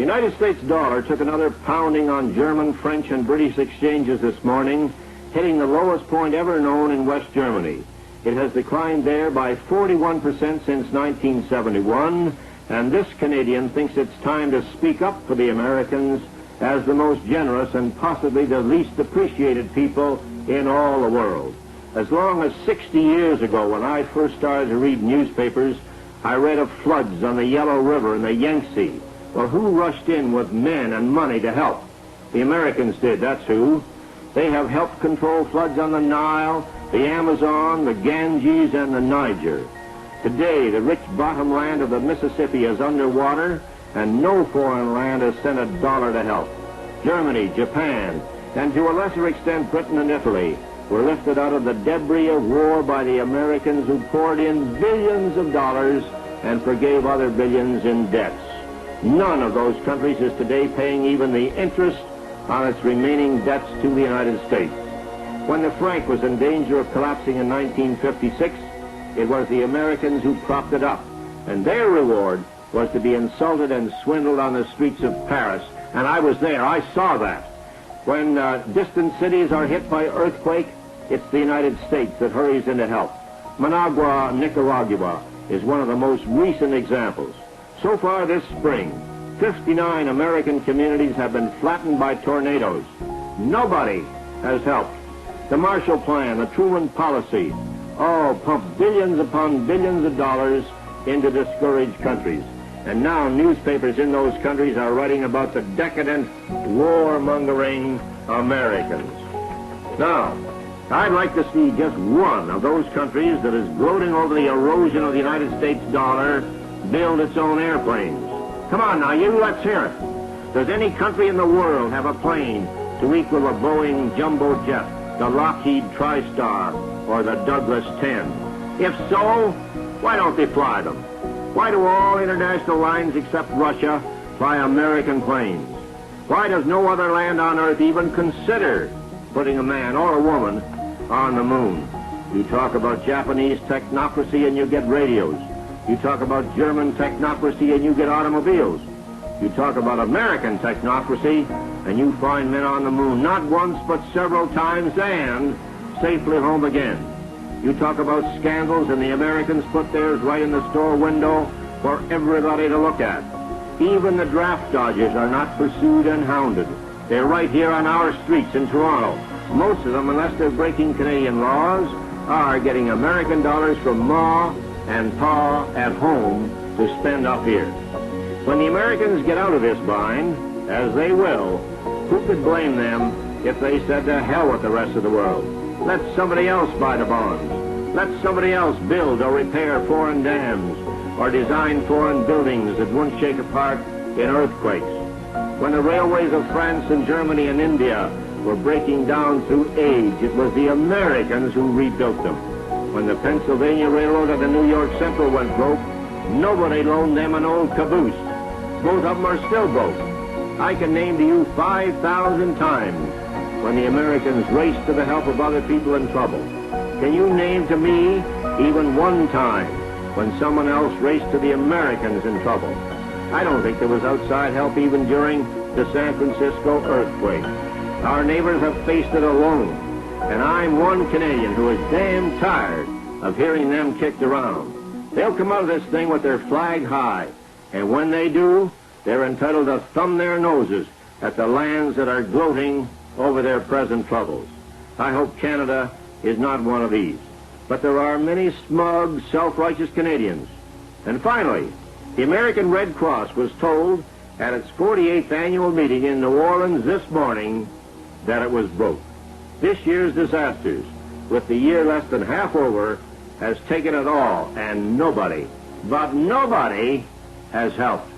United States dollar took another pounding on German, French, and British exchanges this morning, hitting the lowest point ever known in West Germany. It has declined there by 41% since 1971, and this Canadian thinks it's time to speak up for the Americans as the most generous and possibly the least appreciated people in all the world. As long as 60 years ago, when I first started to read newspapers, I read of floods on the Yellow River and the Yangtze. Well, who rushed in with men and money to help? The Americans did, that's who. They have helped control floods on the Nile, the Amazon, the Ganges, and the Niger. Today, the rich bottomland of the Mississippi is underwater, and no foreign land has sent a dollar to help. Germany, Japan, and to a lesser extent Britain and Italy were lifted out of the debris of war by the Americans, who poured in billions of dollars and forgave other billions in debts. None of those countries is today paying even the interest on its remaining debts to the United States. When the franc was in danger of collapsing in 1956, it was the Americans who propped it up, and their reward was to be insulted and swindled on the streets of Paris. And I was there. I saw that. When distant cities are hit by earthquake, it's the United States that hurries in to help. Managua, Nicaragua, is one of the most recent examples. So far this spring, 59 American communities have been flattened by tornadoes. Nobody has helped. The Marshall Plan, the Truman Policy, all pump billions upon billions of dollars into discouraged countries. And now newspapers in those countries are writing about the decadent, warmongering Americans. Now, I'd like to see just one of those countries that is gloating over the erosion of the United States dollar build its own airplanes. Come on now, you, let's hear it. Does any country in the world have a plane to equal a Boeing jumbo jet, the Lockheed TriStar, or the Douglas 10? If so, why don't they fly them? Why do all international lines except Russia fly American planes? Why does no other land on Earth even consider putting a man or a woman on the moon? You talk about Japanese technocracy and you get radios. You talk about German technocracy and you get automobiles. You talk about American technocracy and you find men on the moon, not once but several times, and safely home again. You talk about scandals and the Americans put theirs right in the store window for everybody to look at. Even the draft dodgers are not pursued and hounded. They're right here on our streets in Toronto. Most of them, unless they're breaking Canadian laws, are getting American dollars from Ma and Pa at home to spend up here. When the Americans get out of this bind, as they will, who could blame them if they said to hell with the rest of the world? Let somebody else buy the bonds. Let somebody else build or repair foreign dams or design foreign buildings that won't shake apart in earthquakes. When the railways of France and Germany and India were breaking down through age, it was the Americans who rebuilt them. When the Pennsylvania Railroad and the New York Central went broke, nobody loaned them an old caboose. Both of them are still broke. I can name to you 5,000 times when the Americans raced to the help of other people in trouble. Can you name to me even one time when someone else raced to the Americans in trouble? I don't think there was outside help even during the San Francisco earthquake. Our neighbors have faced it alone, and I'm one Canadian who is damn tired of hearing them kicked around. They'll come out of this thing with their flag high, and when they do, they're entitled to thumb their noses at the lands that are gloating over their present troubles. I hope Canada is not one of these. But there are many smug, self-righteous Canadians. And finally, the American Red Cross was told at its 48th annual meeting in New Orleans this morning that it was broke. This year's disasters, with the year less than half over, has taken it all, and nobody, but nobody, has helped.